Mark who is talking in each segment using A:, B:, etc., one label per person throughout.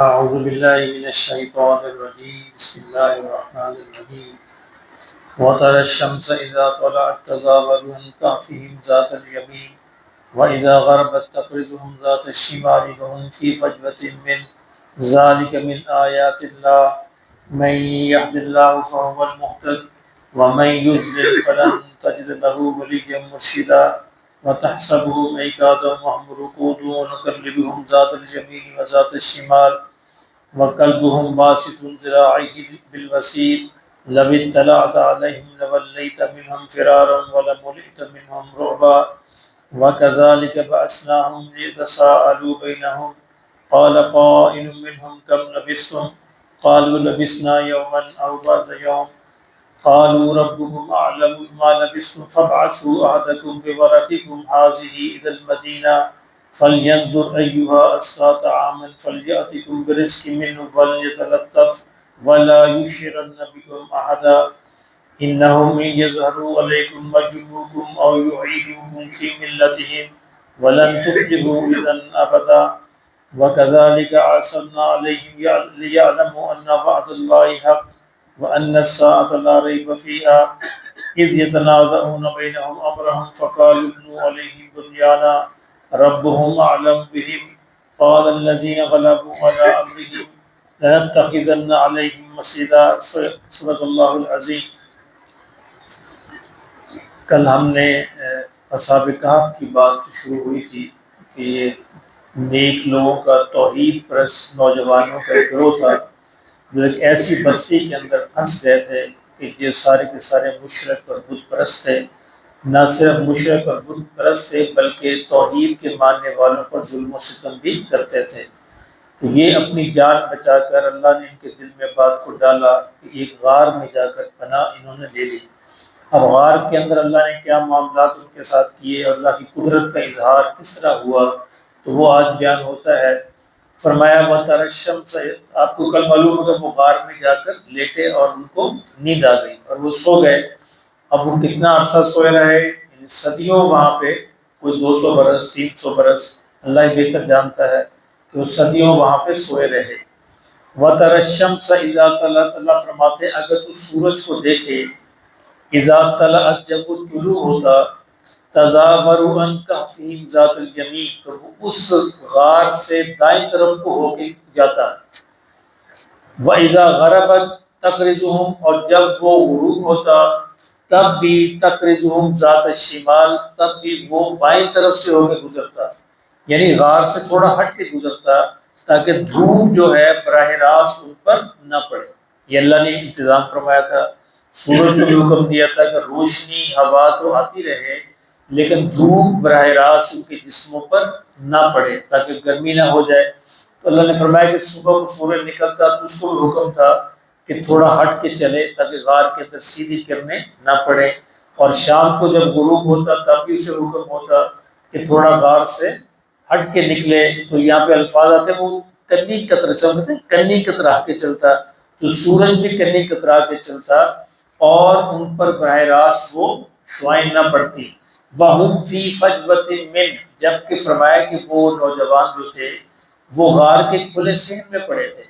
A: أعوذ بالله من الشيطان الرجيم بسم الله الرحمن الرحيم وترى الشمس إذا طلعت تزاور عن كهفهم ذات اليمين وإذا غربت تقرضهم ذات الشمال فهم في فجوة من ذلك من آيات الله من يهد الله فهو المهتد ومن يضلل فلن تجد له وليا مرشدا وتحسبهم أيقاظا وهم رقود ونقلبهم ذات اليمين وذات الشمال وقلبهم باسط ذراعيه بالوسيط لو اطلعت عليهم لوليت منهم فرارا ولملئت منهم رعبا وكذلك بعثناهم ليتساءلوا بينهم قال قائل منهم كم لبثتم قالوا لبثنا يوما أو بعض يوم قالوا ربكم أعلم ما لبثتم فابعثوا أحدكم بورقكم هذه إلى المدينة فلينظر أيها أزكى طعاما فليأتكم برزق منه وليتلطف ولا يشعرن بكم أحدا إنهم إن يظهروا عليكم يرجموكم أو يعيدوكم في ملتهم ولن تفلحوا إذا أبدا وكذلك أرسلنا عليهم ليعلموا أن وعد الله حق وأن الساعة لا ريب فيها إذ يتنازعون بينهم أمرهم فقالوا ابنوا عليهم بنيانا ربهم أعلم بهم قال الذين غلبوا على أمرهم لنتخذن عليهم مسجدا صدق اللہ العظیم۔ کل ہم نے اصحاب کہف کی بات شروع ہوئی تھی کہ یہ نیک لوگوں کا توحید پرست نوجوانوں کا ایک گروہ تھا جو ایک ایسی بستی کے اندر پھنس گئے تھے کہ جو سارے کے سارے مشرک اور بت پرست تھے۔ نہ صرف مشرک اور بت پرست تھے بلکہ توحید کے ماننے والوں پر ظلم و ستم بھی کرتے تھے۔ تو یہ اپنی جان بچا کر اللہ نے ان کے دل میں بات کو ڈالا کہ ایک غار میں جا کر پناہ انہوں نے لے لی۔ اب غار کے اندر اللہ نے کیا معاملات ان کے ساتھ کیے اور اللہ کی قدرت کا اظہار کس طرح ہوا تو وہ آج بیان ہوتا ہے۔ فرمایا وَتَرَى الشَّمْسَ، آپ کو کل معلوم ہوگا وہ غار میں جا کر لیٹے اور ان کو نیند آ گئی اور وہ سو گئے۔ اب وہ کتنا عرصہ سوئے رہے، یعنی صدیوں وہاں پہ، کوئی 200 برس 300 برس، اللہ ہی بہتر جانتا ہے کہ وہ صدیوں وہاں پہ سوئے رہے۔ وَتَرَى الشَّمْسَ إِذَا طَلَعَتْ، اللہ فرماتے ہیں اگر تو سورج کو دیکھے، اذا طلعت، جب وہ طلوع ہوتا، تزاور عن کہفہم ذات الیمین، تو وہ اس غار سے دائیں طرف کو ہو کے جاتا۔ وَإِذَا غَرَبَتْ تَقْرِضُهُمْ، اور جب وہ غروب ہوتا تب بھی تقرضهم ذات الشمال، تب بھی وہ بائیں طرف سے ہو کے گزرتا، یعنی غار سے تھوڑا ہٹ کے گزرتا تاکہ دھوپ جو ہے براہ راست ان پر نہ پڑے۔ یہ اللہ نے انتظام فرمایا تھا۔ سورج کو بھی حکم دیا تھا کہ روشنی ہوا تو آتی رہے لیکن دھوپ براہ راست ان کے جسموں پر نہ پڑے تاکہ گرمی نہ ہو جائے۔ تو اللہ نے فرمایا کہ صبح کو سورج نکلتا تو اس کو بھی حکم تھا کہ تھوڑا ہٹ کے چلے تاکہ غار کے اندر سیدھی کرنے نہ پڑے، اور شام کو جب غروب ہوتا تب بھی اسے حکم ہوتا کہ تھوڑا غار سے ہٹ کے نکلے۔ تو یہاں پہ الفاظ آتے ہیں وہ کنی قطر چلتے ہیں، کنی کترا کے چلتا، تو سورج بھی کنی کترا کے چلتا اور ان پر براہ راست وہ شعائیں نہ پڑتی۔ وَهُمْ فِي فَجْوَةٍ مِّنْ، جبکہ فرمایا کہ وہ نوجوان جو تھے وہ غار کے کھلے صحن میں پڑے تھے،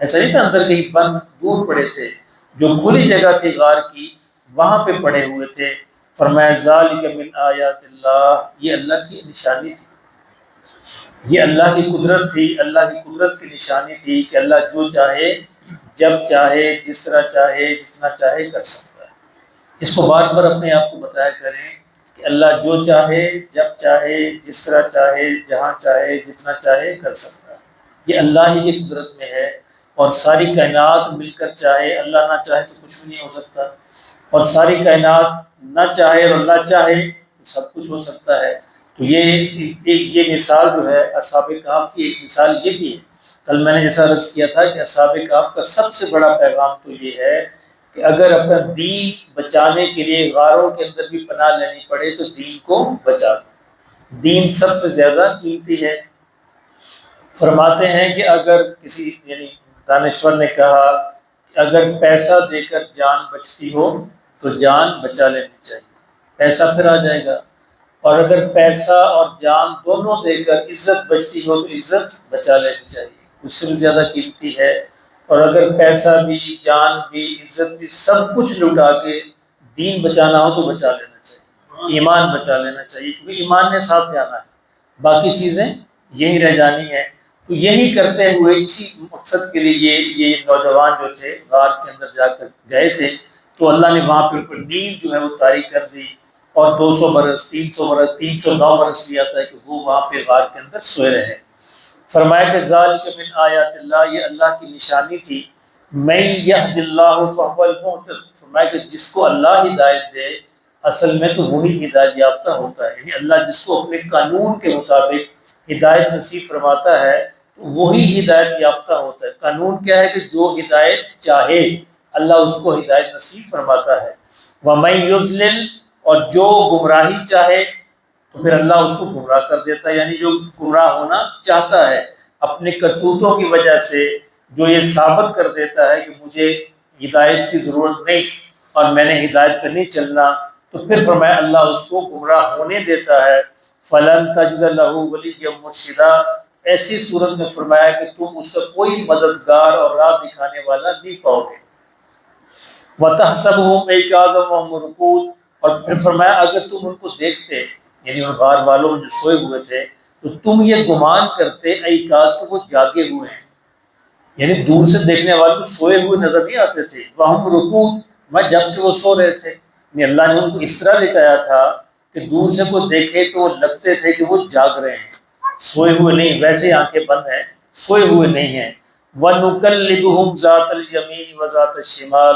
A: ایسا نہیں تھا اندر کہیں بند دور پڑے تھے، جو کھلی جگہ تھی غار کی وہاں پہ پڑے ہوئے تھے۔ فرمایا ذَلِكَ مِنْ آیات اللہ، یہ اللہ کی نشانی تھی، یہ اللہ کی قدرت تھی، اللہ کی قدرت کی نشانی تھی کہ اللہ جو چاہے جب چاہے جس طرح چاہے جتنا چاہے کر سکتا ہے۔ اس کو بار بار اپنے آپ کو بتایا کریں کہ اللہ جو چاہے جب چاہے جس طرح چاہے جہاں چاہے جتنا چاہے کر سکتا ہے۔ یہ اللہ ہی کی قدرت میں ہے، اور ساری کائنات مل کر چاہے، اللہ نہ چاہے تو کچھ بھی نہیں ہو سکتا، اور ساری کائنات نہ چاہے اور اللہ چاہے تو سب کچھ ہو سکتا ہے۔ تو یہ مثال جو ہے اصحاب کہف کی ایک مثال یہ بھی ہے۔ کل میں نے جیسا عرض کیا تھا کہ اصحاب کہف کا سب سے بڑا پیغام تو یہ ہے کہ اگر اپنا دین بچانے کے لیے غاروں کے اندر بھی پناہ لینی پڑے تو دین کو بچا دو، دین سب سے زیادہ قیمتی ہے۔ فرماتے ہیں کہ اگر کسی، یعنی دانشور نے کہا کہ اگر پیسہ دے کر جان بچتی ہو تو جان بچا لینی چاہیے، پیسہ پھر آ جائے گا، اور اگر پیسہ اور جان دونوں دے کر عزت بچتی ہو تو عزت بچا لینی چاہیے۔ اس سے بھی زیادہ قیمتی ہے. اور اگر پیسہ بھی، جان بھی، عزت بھی، سب کچھ لٹا کے دین بچانا ہو تو بچا لینا چاہیے، ایمان بچا لینا چاہیے، کیونکہ ایمان نے ساتھ جانا ہے، باقی چیزیں یہی رہ جانی ہے. تو یہی کرتے ہوئے اسی مقصد کے لیے یہ نوجوان جو تھے غار کے اندر جا کر گئے تھے، تو اللہ نے وہاں پہ نیند جو ہے وہ طاری کر دی، اور 200 برس، 300 برس، 309 برس بھی آتا ہے کہ وہ وہاں پہ غار کے اندر سوئے رہے. فرمایا کہ ذالک من آیات اللہ، یہ اللہ کی نشانی تھی. من یہد اللہ فہو المہتد، فرمایا کہ جس کو اللہ ہدایت دے اصل میں تو وہی ہدایت یافتہ ہوتا ہے. یعنی اللہ جس کو اپنے قانون کے مطابق ہدایت نصیب فرماتا ہے وہی ہدایت یافتہ ہوتا ہے. قانون کیا ہے کہ جو ہدایت چاہے اللہ اس کو ہدایت نصیب فرماتا ہے. وَمَن يُضْلِلْ، اور جو گمراہی چاہے تو پھر اللہ اس کو گمراہ کر دیتا ہے. یعنی جو گمراہ ہونا چاہتا ہے اپنے کرتوتوں کی وجہ سے، جو یہ ثابت کر دیتا ہے کہ مجھے ہدایت کی ضرورت نہیں اور میں نے ہدایت پہ نہیں چلنا، تو پھر فرمایا اللہ اس کو گمراہ ہونے دیتا ہے. فَلَن تَجِدَ لَهُ وَلِيًّا مُرْشِدًا، ایسی صورت میں فرمایا کہ تم اس کا کوئی مددگار اور راہ دکھانے والا نہیں پاؤ گے. وَتَحْسَبُهُمْ أَيْقَاظًا وَهُمْ رُقُودٌ، اور پھر فرمایا اگر تم ان کو دیکھتے، یعنی ان غار والوں جو سوئے ہوئے تھے، تو تم یہ گمان کرتے ایقاظ کو وہ جاگے ہوئے ہیں، یعنی دور سے دیکھنے والے کو سوئے ہوئے نظر نہیں آتے تھے. وَهُمْ رُقُودٌ، میں جب کہ وہ سو رہے تھے، یعنی اللہ نے ان کو اس طرح لٹایا تھا کہ دور سے کوئی دیکھے تو لگتے تھے کہ وہ جاگ رہے ہیں، سوئے ہوئے نہیں، ویسے آنکھیں بند ہیں، سوئے ہوئے نہیں ہیں. وَنُقَلِّبُهُمْ ذَاتَ الْيَمِينِ وَذَاتَ الشِّمَالِ،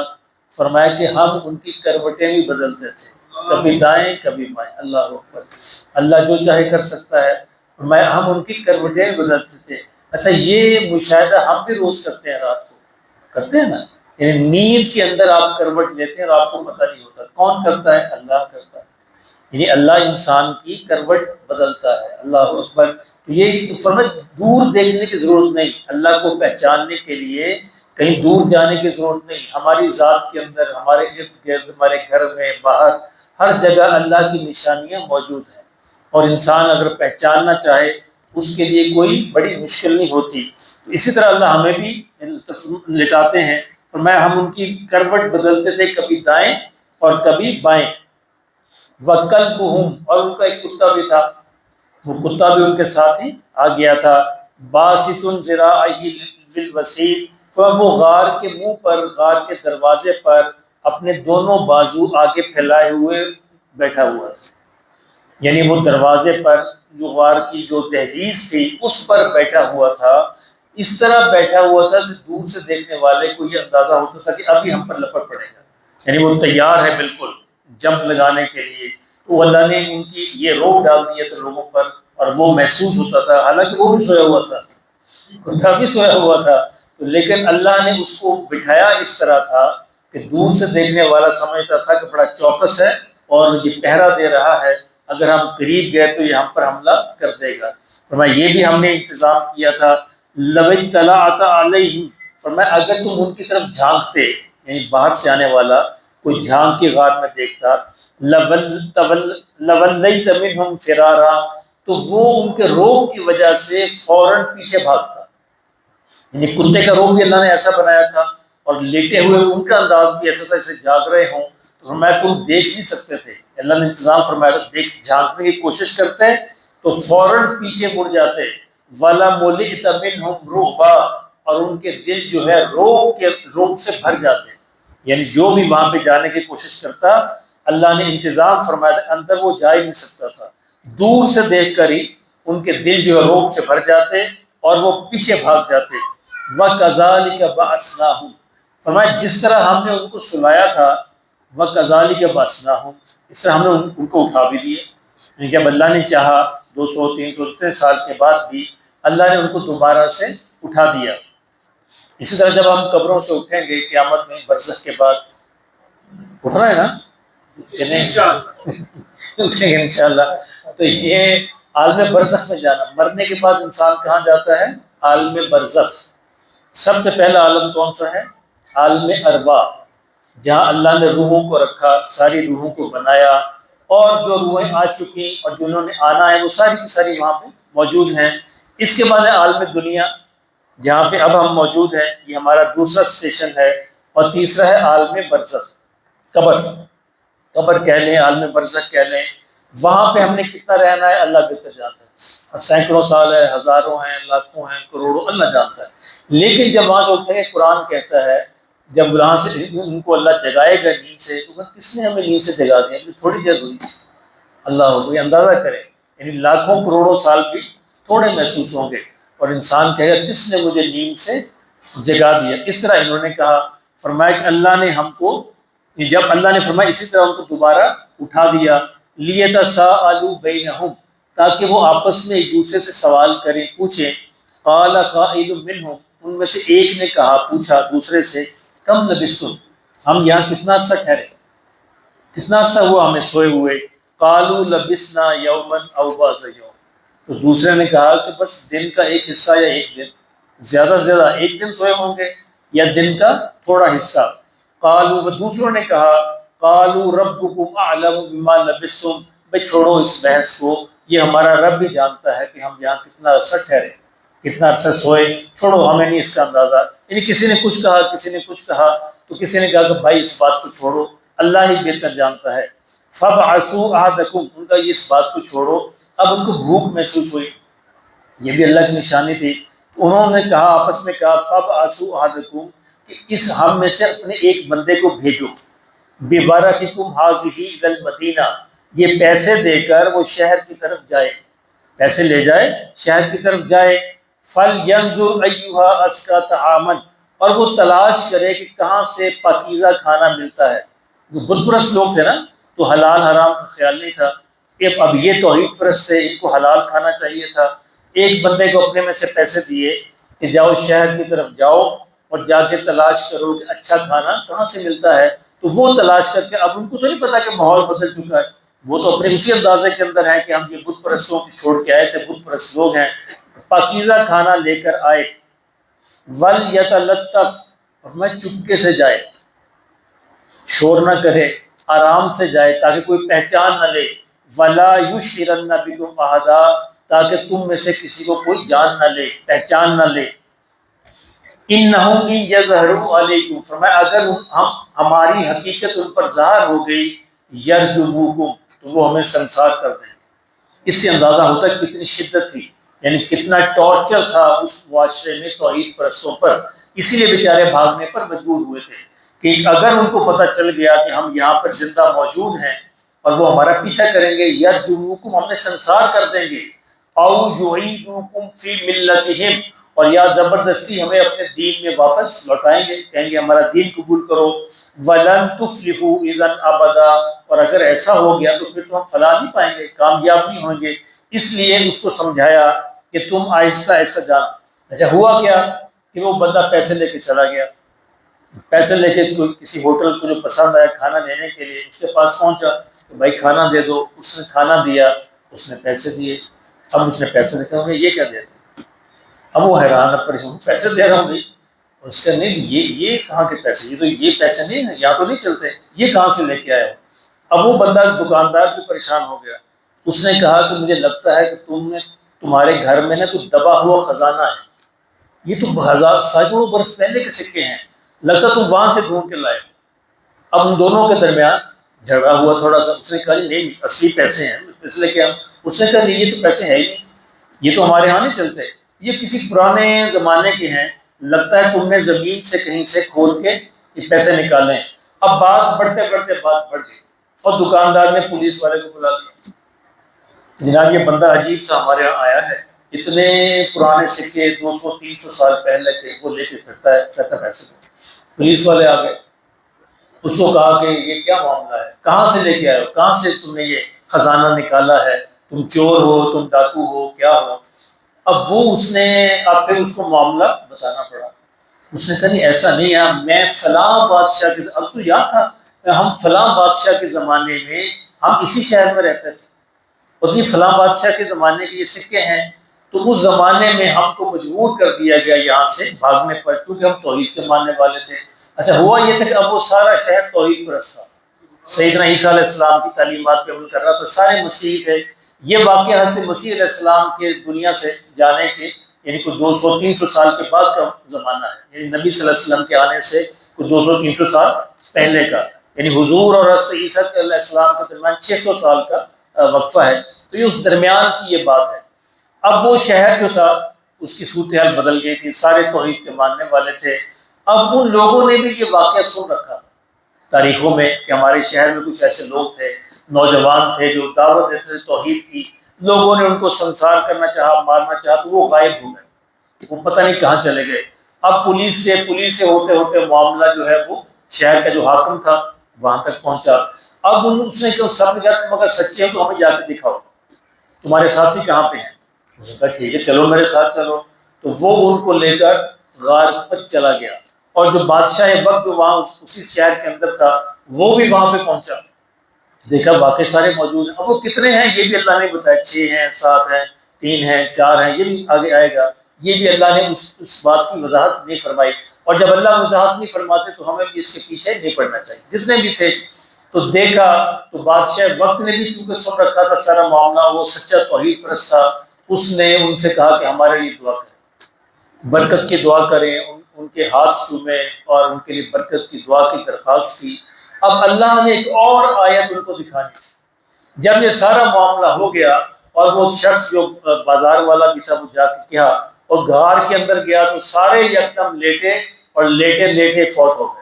A: فرمایا کہ ہم ان کی کروٹیں بھی بدلتے تھے، کبھی دائیں کبھی بائیں. اللہ اکبر، اللہ جو چاہے کر سکتا ہے. ہم ان کی کروٹیں بھی بدلتے تھے. اچھا یہ مشاہدہ ہم بھی روز کرتے ہیں، رات کو کرتے ہیں نا، یعنی نیند کے اندر آپ کروٹ لیتے ہیں اور آپ کو پتہ نہیں ہوتا. کون کرتا ہے؟ اللہ کرتا ہے. یعنی اللہ انسان کی کروٹ بدلتا ہے. اللہ اکبر. تو یہ فرمایا دور دیکھنے کی ضرورت نہیں، اللہ کو پہچاننے کے لیے کہیں دور جانے کی ضرورت نہیں. ہماری ذات کے اندر، ہمارے ارد گرد، ہمارے گھر میں، باہر، ہر جگہ اللہ کی نشانیاں موجود ہیں، اور انسان اگر پہچاننا چاہے اس کے لیے کوئی بڑی مشکل نہیں ہوتی. تو اسی طرح اللہ ہمیں بھی لٹاتے ہیں. فرمایا ہم ان کی کروٹ بدلتے تھے، کبھی دائیں اور کبھی بائیں. وَكَلْبُهُمْ، اور ان کا ایک کتا بھی تھا، وہ کتا بھی ان کے ساتھ ہی آ گیا تھا. باسط ذراعیہ بالوسیل، وہ غار کے منہ پر، غار کے دروازے پر اپنے دونوں بازو آگے پھیلائے ہوئے بیٹھا ہوا تھا. یعنی وہ دروازے پر، جو غار کی جو دہلیز تھی اس پر بیٹھا ہوا تھا. اس طرح بیٹھا ہوا تھا کہ دور سے دیکھنے والے کو یہ اندازہ ہوتا تھا کہ ابھی ہم پر لپٹ پڑے گا، یعنی وہ تیار ہے بالکل جمپ لگانے کے لیے. تو اللہ نے ان کی یہ روک ڈال دیا تھا لوگوں پر، اور وہ محسوس ہوتا تھا، حالانکہ وہ بھی سویا ہوا تھا، کتا بھی سویا ہوا تھا، تو لیکن اللہ نے اس کو بٹھایا اس طرح تھا کہ دور سے دیکھنے والا سمجھتا تھا کہ بڑا چوکس ہے اور یہ پہرا دے رہا ہے، اگر ہم قریب گئے تو یہ ہم پر حملہ کر دے گا. فرمایا یہ بھی ہم نے انتظام کیا تھا. لَوِ اطَّلَعْتَ عَلَيْهِمْ، فرمایا اگر تم ان کی طرف جھانکتے، یعنی باہر سے آنے والا کوئی جھانک کے غار میں دیکھتا، لَوَلَّيْتَ مِنْهُمْ فِرَارًا، تو وہ ان کے روب کی وجہ سے فوراً پیچھے بھاگتا. یعنی کتے کا روب بھی اللہ نے ایسا بنایا تھا، اور لیٹے ہوئے ان کا انداز بھی ایسا تھا جیسے جاگ رہے ہوں. تو فرمایا تم دیکھ نہیں سکتے تھے، اللہ نے انتظام فرمایا تھا، دیکھ جھانکنے کی کوشش کرتے تو فوراً پیچھے مڑ جاتے. وَلَمُلِئْتَ مِنْهُمْ رُعْبًا، اور ان کے دل جو ہے روب سے بھر جاتے. یعنی جو بھی وہاں پہ جانے کی کوشش کرتا اللہ نے انتظام فرمایا تھا، اندر وہ جا ہی نہیں سکتا تھا، دور سے دیکھ کر ہی ان کے دل جو ہے روب سے بھر جاتے اور وہ پیچھے بھاگ جاتے. وَكَذَلِكَ بَعَثْنَاهُمْ، فرمایا جس طرح ہم نے ان کو سلایا تھا، وَكَذَلِكَ بَعَثْنَاهُمْ، اس طرح ہم نے ان کو اٹھا بھی دیے. یعنی جب اللہ نے چاہا 200 300 سال کے بعد بھی اللہ نے ان کو دوبارہ سے اٹھا دیا. اسی طرح جب ہم قبروں سے اٹھیں گے قیامت میں، برزخ کے بعد اٹھنا ہے نا کہ نہیں؟ اٹھیں گے انشاءاللہ. تو یہ عالم برزخ میں جانا، مرنے کے بعد انسان کہاں جاتا ہے؟ عالم برزخ. سب سے پہلا عالم کون سا ہے؟ عالم ارواح، جہاں اللہ نے روحوں کو رکھا، ساری روحوں کو بنایا، اور جو روحیں آ چکی اور جنہوں نے آنا ہے وہ ساری کی ساری وہاں پہ موجود ہیں. اس کے بعد ہے عالم دنیا، جہاں پہ اب ہم موجود ہیں، یہ ہمارا دوسرا اسٹیشن ہے، اور تیسرا ہے عالم برزخ، قبر، قبر کہہ لیں، عالم برزخ کہہ لیں۔ وہاں پہ ہم نے کتنا رہنا ہے اللہ بہتر جانتا ہے، سینکڑوں سال ہے، ہزاروں ہیں، لاکھوں ہیں، کروڑوں، اللہ جانتا ہے۔ لیکن جب وہاں سے اٹھیں گے، قرآن کہتا ہے جب وہاں سے ان کو اللہ جگائے گا نیند سے، تو کس نے ہمیں نیند سے جگا دیا؟ تھوڑی دیر ہوئی، اللہ ہو گئی، اندازہ کریں، یعنی لاکھوں کروڑوں سال بھی تھوڑے محسوس ہوں گے، اور انسان کہے گا کس نے مجھے نیند سے جگا دیا؟ اس طرح انہوں نے کہا، فرمایا کہ اللہ نے ہم کو، جب اللہ نے فرمایا اسی طرح ان کو دوبارہ اٹھا دیا، لیتساءلوا بینہم، تاکہ وہ آپس میں ایک دوسرے سے سوال کریں، پوچھیں۔ قال قائل منہم، ان میں سے ایک نے کہا، پوچھا دوسرے سے، کم لبثتم، ہم یہاں کتنا عرصہ ٹھہرے، کتنا عرصہ ہوا ہمیں سوئے ہوئے؟ قالوا لبثنا یوما او بعض یوم، تو دوسرے نے کہا کہ بس دن کا ایک حصہ یا ایک دن، زیادہ سے زیادہ ایک دن سوئے ہوں گے، یا دن کا تھوڑا حصہ۔ قالوا، وہ دوسروں نے کہا، قالوا ربکم اعلم بما لبثتم، بھائی چھوڑو اس بحث کو، یہ ہمارا رب بھی جانتا ہے کہ ہم یہاں کتنا عرصہ ٹھہرے، کتنا عرصہ سوئے، چھوڑو ہمیں نہیں اس کا اندازہ۔ یعنی کسی نے کچھ کہا، کسی نے کچھ کہا، تو کسی نے کہا کہ بھائی اس بات کو چھوڑو، اللہ ہی بہتر جانتا ہے۔ فَابْعَثُوا أَحَدَكُمْ، ان کا یہ اس بات کو چھوڑو، اب ان کو بھوک محسوس ہوئی، یہ بھی اللہ کی نشانی تھی، تو انہوں نے کہا، آپس میں کہا، فَابْعَثُوا أَحَدَكُمْ، کہ اس ہم میں سے اپنے ایک بندے کو بھیجو، بِوَرَقِكُمْ هَٰذِهِ إِلَى الْمَدِينَةِ، یہ پیسے دے کر وہ شہر کی طرف جائے، پیسے لے جائے، شہر کی طرف جائے۔ فَلْيَنظُرْ أَيُّهَا أَزْكَىٰ طَعَامًا، اور وہ تلاش کرے کہ کہاں سے پاکیزہ کھانا ملتا ہے۔ جو بت پرست لوگ تھے نا، تو حلال حرام کا خیال نہیں تھا، کہ اب یہ توحید پرست تھے، ان کو حلال کھانا چاہیے تھا۔ ایک بندے کو اپنے میں سے پیسے دیے کہ جاؤ شہر کی طرف جاؤ اور جا کے تلاش کرو کہ اچھا کھانا کہاں سے ملتا ہے، تو وہ تلاش کر کے، اب ان کو تو نہیں پتا کہ ماحول بدل چکا ہے، وہ تو اپنے اسی اندازے کے اندر ہے کہ ہم یہ بت پرستوں کی چھوڑ کے آئے تھے، بت پرست لوگ ہیں، پاکیزہ کھانا لے کر آئے۔ وَلْيَتَلَطَّفْ، اور میں چپکے سے جائے، شور نہ کرے، آرام سے جائے تاکہ کوئی پہچان نہ لے۔ وَلَا يُشْعِرَنَّ بِكُمْ أَحَدًا، تاکہ تم میں سے کسی کو کوئی جان نہ لے، پہچان نہ لے۔ انہم ان یظہروا علیکم، فرمایا اگر ہماری حقیقت ان پر ظاہر ہو گئی، یرجموکم، تو وہ ہمیں سنسار کر دیں گے۔ اس سے اندازہ ہوتا ہے کتنی شدت تھی، یعنی کتنا ٹارچر تھا اس معاشرے میں توحید پرستوں پر، اسی لیے بیچارے بھاگنے پر مجبور ہوئے تھے کہ اگر ان کو پتہ چل گیا کہ ہم یہاں پر زندہ موجود ہیں اور وہ ہمارا پیچھا کریں گے، یرجموکم، ہمیں سنسار کر دیں گے، او یعیدوکم فی ملتہم، اور یا زبردستی ہمیں اپنے دین میں واپس لوٹائیں گے، کہیں گے ہمارا دین قبول کرو۔ وَلَن تُفْلِحُوا إِذًا أَبَدًا، اور اگر ایسا ہو گیا تو پھر تو ہم فلاح نہیں پائیں گے، کامیاب نہیں ہوں گے۔ اس لیے اس کو سمجھایا کہ تم آہستہ آہستہ جان۔ اچھا ہوا کیا کہ وہ بندہ پیسے لے کے چلا گیا، پیسے لے کے کسی ہوٹل کو جو پسند آیا کھانا لینے کے لیے، اس کے پاس پہنچا کہ بھائی کھانا دے دو، اس نے کھانا دیا، اس نے پیسے دیے، اب اس نے پیسے دیکھا ہوں یہ کیا دے رہے، اب وہ حیران، اب پریشان، پیسے دے رہا ہوں بھائی، اس کا نہیں، یہ کہاں کے پیسے، یہ تو یہ پیسے نہیں ہیں، یہاں تو نہیں چلتے، یہ کہاں سے لے کے آئے ہو؟ اب وہ بندہ دکاندار بھی پریشان ہو گیا، اس نے کہا کہ مجھے لگتا ہے کہ تمہارے گھر میں نا کوئی دبا ہوا خزانہ ہے، یہ تو ہزار سینکڑوں برس پہلے کے سکے ہیں، لگتا تم وہاں سے ڈھونڈ کے لائے۔ اب ان دونوں کے درمیان جھگڑا ہوا تھوڑا سا، اس نے کہا نہیں اصلی پیسے ہیں، اس لیے کہ اس نے کہا نہیں یہ تو پیسے ہیں ہی نہیں، یہ تو ہمارے ہاں نہیں چلتے، یہ کسی پرانے زمانے کے ہیں، لگتا ہے تم نے زمین سے کہیں سے کھول کے یہ پیسے نکالے ہیں۔ اب بات بڑھتے بڑھتے بات بڑھ گئی اور دکاندار نے پولیس والے کو بلا دیا، جناب یہ بندہ عجیب سا ہمارے یہاں آیا ہے، اتنے پرانے سکے 200 300 سال پہلے کے وہ لے کے پھرتا ہے، کہتا پیسے دو۔ پولیس والے آ گئے، اس کو کہا کہ یہ کیا معاملہ ہے، کہاں سے لے کے آئے ہو، کہاں سے تم نے یہ خزانہ نکالا ہے، تم چور ہو، تم ڈاکو ہو، کیا ہو؟ اب وہ اس نے اب پھر اس کو معاملہ بتانا پڑا، اس نے کہا نہیں ایسا نہیں ہے، میں فلاں بادشاہ کے، اب تو یاد تھا ہم فلاں بادشاہ کے زمانے میں ہم اسی شہر میں رہتے تھے، اور یہ فلاں بادشاہ کے زمانے کے یہ سکے ہیں، تو اس زمانے میں ہم کو مجبور کر دیا گیا یہاں سے بھاگنے پر، کیونکہ ہم توحید کے ماننے والے تھے۔ اچھا ہوا یہ تھا کہ اب وہ سارا شہر توحید پرست تھا، سیدنا عیسیٰ علیہ السلام کی تعلیمات پہ عمل کر رہا تھا، سارے مسیحی تھے۔ یہ واقعہ حضرت مسیح علیہ السلام کے دنیا سے جانے کے یعنی کوئی 200-300 سال کے بعد کا زمانہ ہے، یعنی نبی صلی اللہ علیہ وسلم کے آنے سے کوئی 200-300 سال پہلے کا، یعنی حضور اور حضرت عیسیٰ علیہ السلام کے درمیان 600 سال کا وقفہ ہے، تو یہ اس درمیان کی یہ بات ہے۔ اب وہ شہر جو تھا اس کی صورتحال بدل گئی تھی، سارے توحید کے ماننے والے تھے۔ اب ان لوگوں نے بھی یہ واقعہ سن رکھا تھا تاریخوں میں کہ ہمارے شہر میں کچھ ایسے لوگ تھے، نوجوان تھے جو دعوت دیتے تھے توحید کی، لوگوں نے ان کو سنسار کرنا چاہا، مارنا چاہا، تو وہ غائب ہو گئے، وہ پتہ نہیں کہاں چلے گئے۔ اب پولیس سے ہوتے ہوتے معاملہ جو ہے وہ شہر کا جو حاکم تھا وہاں تک پہنچا۔ اب اس نے کہا، سب نے کہا تم اگر سچے ہو تو ہمیں جا کے دکھاؤ، تمہارے ساتھی کہاں پہ ہیں؟ اس نے کہا ٹھیک ہے چلو میرے ساتھ چلو، تو وہ ان کو لے کر غار پر چلا گیا، اور جو بادشاہ وقت جو وہاں اسی شہر کے اندر تھا وہ بھی وہاں پہ پہنچا، دیکھا واقعی سارے موجود ہیں۔ اب وہ کتنے ہیں یہ بھی اللہ نے بتایا، 6 ہیں، 7 ہیں، 3 ہیں، 4 ہیں، یہ بھی آگے آئے گا، یہ بھی اللہ نے اس بات کی وضاحت نہیں فرمائی۔ اور جب اللہ وضاحت نہیں فرماتے تو ہمیں بھی اس کے پیچھے نہیں پڑنا چاہیے۔ جتنے بھی تھے تو دیکھا، تو بادشاہ وقت نے بھی چونکہ سن رکھا تھا سارا معاملہ، وہ سچا توحید پرست تھا، اس نے ان سے کہا کہ ہمارے لیے دعا کریں، برکت کی دعا کریں، ان کے ہاتھ چومے اور ان کے لیے برکت کی دعا کی درخواست کی۔ اب اللہ نے ایک اور آیت ان کو دکھانی تھی۔ جب یہ سارا معاملہ ہو گیا اور وہ شخص جو بازار والا بھی تھا وہ جا کے کیا اور غار کے اندر گیا، تو سارے یکدم لیٹے اور لیٹے لیٹے فوت ہو گئے،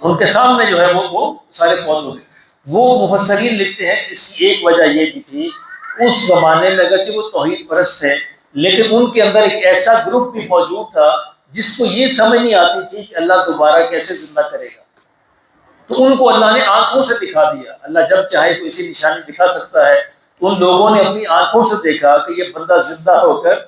A: ان کے سامنے جو ہے وہ سارے فوت ہو گئے۔ وہ مفسرین لکھتے ہیں اس کی ایک وجہ یہ بھی تھی، اس زمانے میں اگرچہ وہ توحید پرست تھے لیکن ان کے اندر ایک ایسا گروپ بھی موجود تھا جس کو یہ سمجھ نہیں آتی تھی کہ اللہ دوبارہ کیسے زندہ کرے گا، تو ان کو اللہ نے آنکھوں سے دکھا دیا۔ اللہ جب چاہے کوئی ایسی نشانی دکھا سکتا ہے، تو ان لوگوں نے اپنی آنکھوں سے دیکھا کہ یہ بندہ زندہ ہو کر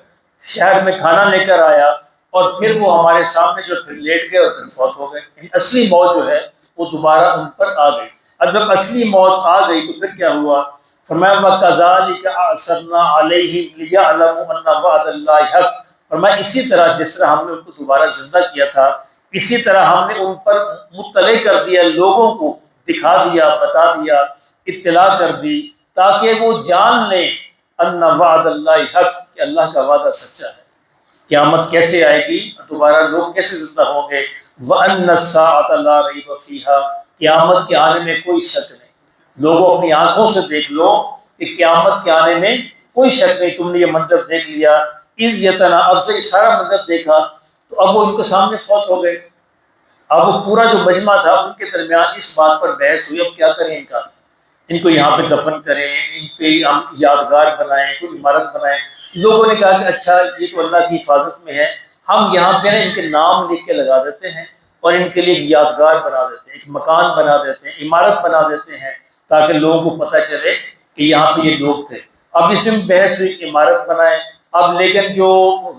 A: شہر میں کھانا لے کر آیا، اور پھر وہ ہمارے سامنے جو پھر لیٹ گئے اور پھر فوت ہو گئے، یعنی اصلی موت جو ہے وہ دوبارہ ان پر آ گئی۔ اب جب اصلی موت آ گئی تو پھر کیا ہوا؟ فرمایا وَكَذَلِكَ أَعْثَرْنَا عَلَيْهِمْ لِيَعْلَمُوا أَنَّ وَعْدَ اللَّهِ حَقٌّ، فرمایا اسی طرح جس طرح ہم نے ان کو دوبارہ زندہ کیا تھا، اسی طرح ہم نے ان پر مطلع کر دیا، لوگوں کو دکھا دیا، بتا دیا، اطلاع کر دی، تاکہ وہ جان لیں ان وعد اللہ حق، کہ اللہ کا وعدہ سچا ہے، قیامت کیسے آئے گی، دوبارہ لوگ کیسے زندہ ہوں گے، وَأَنَّ السَّاعَةَ لَا رَيْبَ فِيهَا، قیامت کے آنے میں کوئی شک نہیں۔ لوگوں اپنی آنکھوں سے دیکھ لو کہ قیامت کے آنے میں کوئی شک نہیں۔ تم نے یہ منظر دیکھ لیا، اِذْ یتنا، اب سے سارا منظر دیکھا تو اب وہ ان کے سامنے فوت ہو گئے۔ اب وہ پورا جو مجمع تھا ان کے درمیان اس بات پر بحث ہوئی اب کیا کریں، ان کو یہاں پہ دفن کریں، ان پہ ہم یادگار بنائیں، کوئی عمارت بنائیں۔ لوگوں نے کہا کہ اچھا یہ تو اللہ کی حفاظت میں ہے، ہم یہاں پہ ان کے نام لکھ کے لگا دیتے ہیں اور ان کے لیے ایک یادگار بنا دیتے ہیں، ایک مکان بنا دیتے ہیں، عمارت بنا دیتے ہیں، تاکہ لوگوں کو پتہ چلے کہ یہاں پہ یہ لوگ تھے۔ اب اس میں بحث ہوئی کہ عمارت بنائیں، اب لیکن جو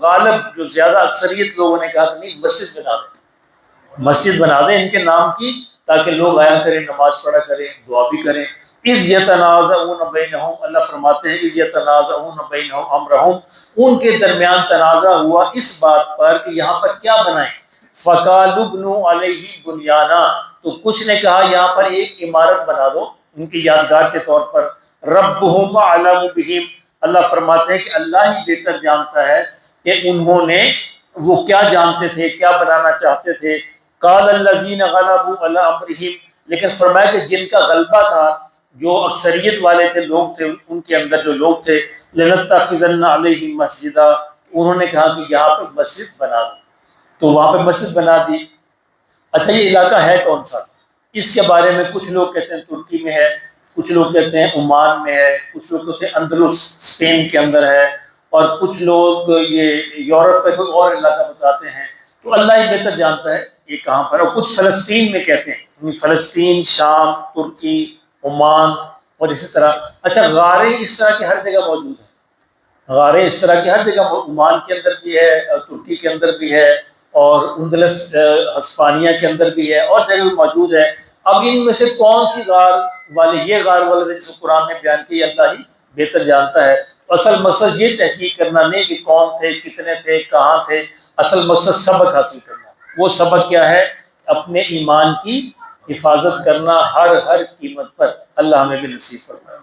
A: غالب جو زیادہ اکثریت لوگوں نے کہا کہ نہیں، مسجد بنا دیں، مسجد بنا دیں ان کے نام کی، تاکہ لوگ آیا کریں، نماز پڑھا کریں، دعا بھی کریں۔ اِذْ يَتَنَازَعُونَ بَيْنَهُمْ، اللہ فرماتے ہیں اِذْ يَتَنَازَعُونَ بَيْنَهُمْ أَمْرَهُمْ، ان کے درمیان تنازع ہوا اس بات پر کہ یہاں پر کیا بنائیں۔ فَقَالُوا ابْنُوا عَلَيْهِ بُنْيَانًا، تو کچھ نے کہا یہاں پر ایک عمارت بنا دو ان کی یادگار کے طور پر۔ رَبُّهُمْ أَعْلَمُ بِهِمْ، اللہ فرماتے ہیں کہ اللہ ہی بہتر جانتا ہے کہ انہوں نے وہ کیا جانتے تھے، کیا بنانا چاہتے تھے۔ قَالَ الَّذِينَ غَلَبُوا عَلَىٰ أَمْرِهِمْ، لیکن فرمایا کہ جن کا غلبہ تھا، جو اکثریت والے تھے، لوگ تھے ان کے اندر جو لوگ تھے، لَنَتَّخِذَنَّ عَلَيْهِمْ مَسْجِدًا، انہوں نے کہا کہ یہاں پہ مسجد بنا دو، تو وہاں پہ مسجد بنا دی۔ اچھا یہ علاقہ ہے کون سا؟ اس کے بارے میں کچھ لوگ کہتے ہیں ترکی میں ہے، کچھ لوگ کہتے ہیں عمان میں ہے، کچھ لوگ کہتے ہیں اندلس اسپین کے اندر ہے، اور کچھ لوگ یہ یورپ کا کوئی اور علاقہ بتاتے ہیں، تو اللہ ہی بہتر جانتا ہے یہ کہاں پر۔ اور کچھ فلسطین میں کہتے ہیں، فلسطین، شام، ترکی، عمان اور اسی طرح۔ اچھا غاریں اس طرح کی ہر جگہ موجود ہیں، غاریں اس طرح کی ہر جگہ، عمان کے اندر بھی ہے، ترکی کے اندر بھی ہے، اور اندلس ہسپانیہ کے اندر بھی ہے، اور جگہ بھی موجود ہے۔ اب ان میں سے کون سی غار والے، یہ غار والے جس کو قرآن نے بیان کیا، اللہ ہی بہتر جانتا ہے۔ اصل مقصد یہ تحقیق کرنا نہیں کہ کون تھے، کتنے تھے، کہاں تھے، اصل مقصد سبق حاصل کرنا۔ وہ سبق کیا ہے؟ اپنے ایمان کی حفاظت کرنا ہر قیمت پر۔ اللہ ہمیں بھی نصیب فرمائے۔